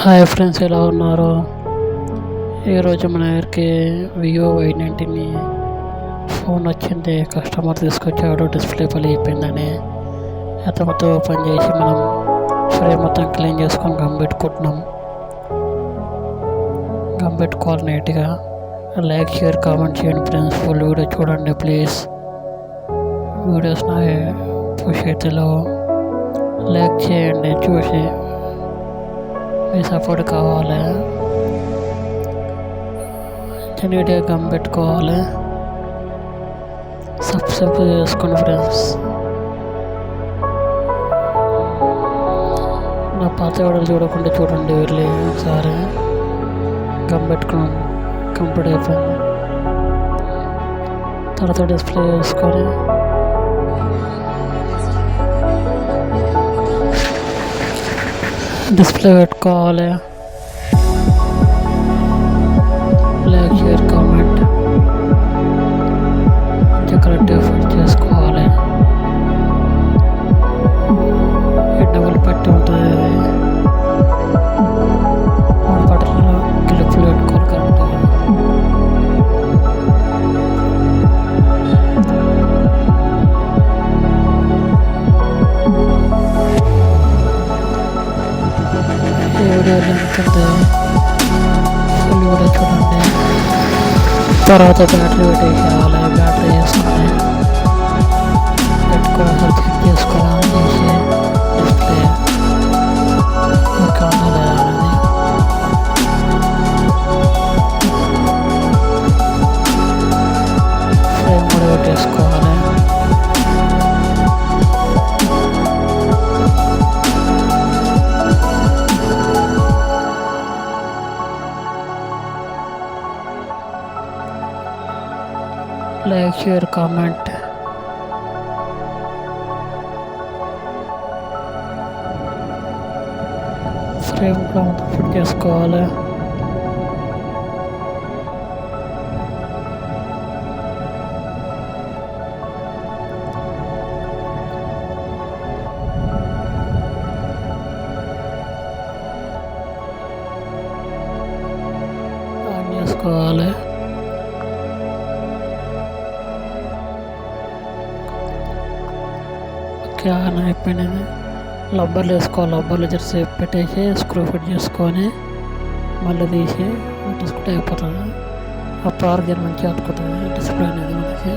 Hi friends, ఎలా ఉన్నారు? ఈరోజు మన దగ్గరికి Vivo Y19e ఫోన్ వచ్చింది. కస్టమర్ తీసుకొచ్చాడు. డిస్ప్లే పగిలిపోయిందని మొత్తం ఓపెన్ చేసి మనం ఫ్రేమ్ మొత్తం క్లీన్ చేసుకొని గమ్ పెట్టుకోవాలి నీట్గా. లైక్, షేర్, కామెంట్ చేయండి ఫ్రెండ్స్. ఫుల్ వీడియో చూడండి ప్లీజ్. వీడియోస్ నా పుష్ అయితేలో లైక్ చేయండి. చూసి మీ సపోర్ట్ కావాలి. నీట్గా గమ్ పెట్టుకోవాలి. సబ్స్క్రైబ్ చేసుకోండి ఫ్రెండ్స్. నా పాత వీడియోలు చూడకుండా చూడండి. వెళ్ళి ఒకసారి గమ్ పెట్టుకున్నాం. కంప్లీట్ అయిపోయింది. తర్వాత డిస్ప్లే చేసుకొని డిస్ప్లే పెట్టుకోవాలి. లైక్, షేర్, కామెంట్ కరెక్ట్గా ఫిట్ చేసుకోవాలి. డబుల్ పట్టి ఉంటుంది. మూడు పట్టలలో క్లిప్లు పెట్టుకోవాలి కరెక్ట్గా. వీడియో లెంత్ ఉంది. ఫుల్ వీడియో చూడండి. తర్వాత బ్యాటరీ పెట్టేసేయాలి. బ్యాటరీ వేసుకొని పెట్టుకోవాలి. చెక్ చేసుకోవాలి. చేసి డిస్ప్లే ఓకే ఉందా లేదా అనేది. ఫ్రేమ్ కూడా పెట్టేసుకోవాలి. లైక్, షేర్, కామెంట్ ఫ్రేమ్ కూడా మొత్తం ఫిట్ చేసుకోవాలి. ఆన్ చేసుకోవాలి. ఆన్ అయిపోయినది. రబ్బర్లు వేసుకోవాలి. రబ్బర్లు జరసేపు పెట్టేసి స్క్రూ ఫిట్ చేసుకొని మళ్ళీ తీసి పెట్టేసుకుంటే అయిపోతుంది. అప్పుడు ఆర్గర్ మంచిగా అతుకుతుంది డిస్ప్లే అనేది మనకి.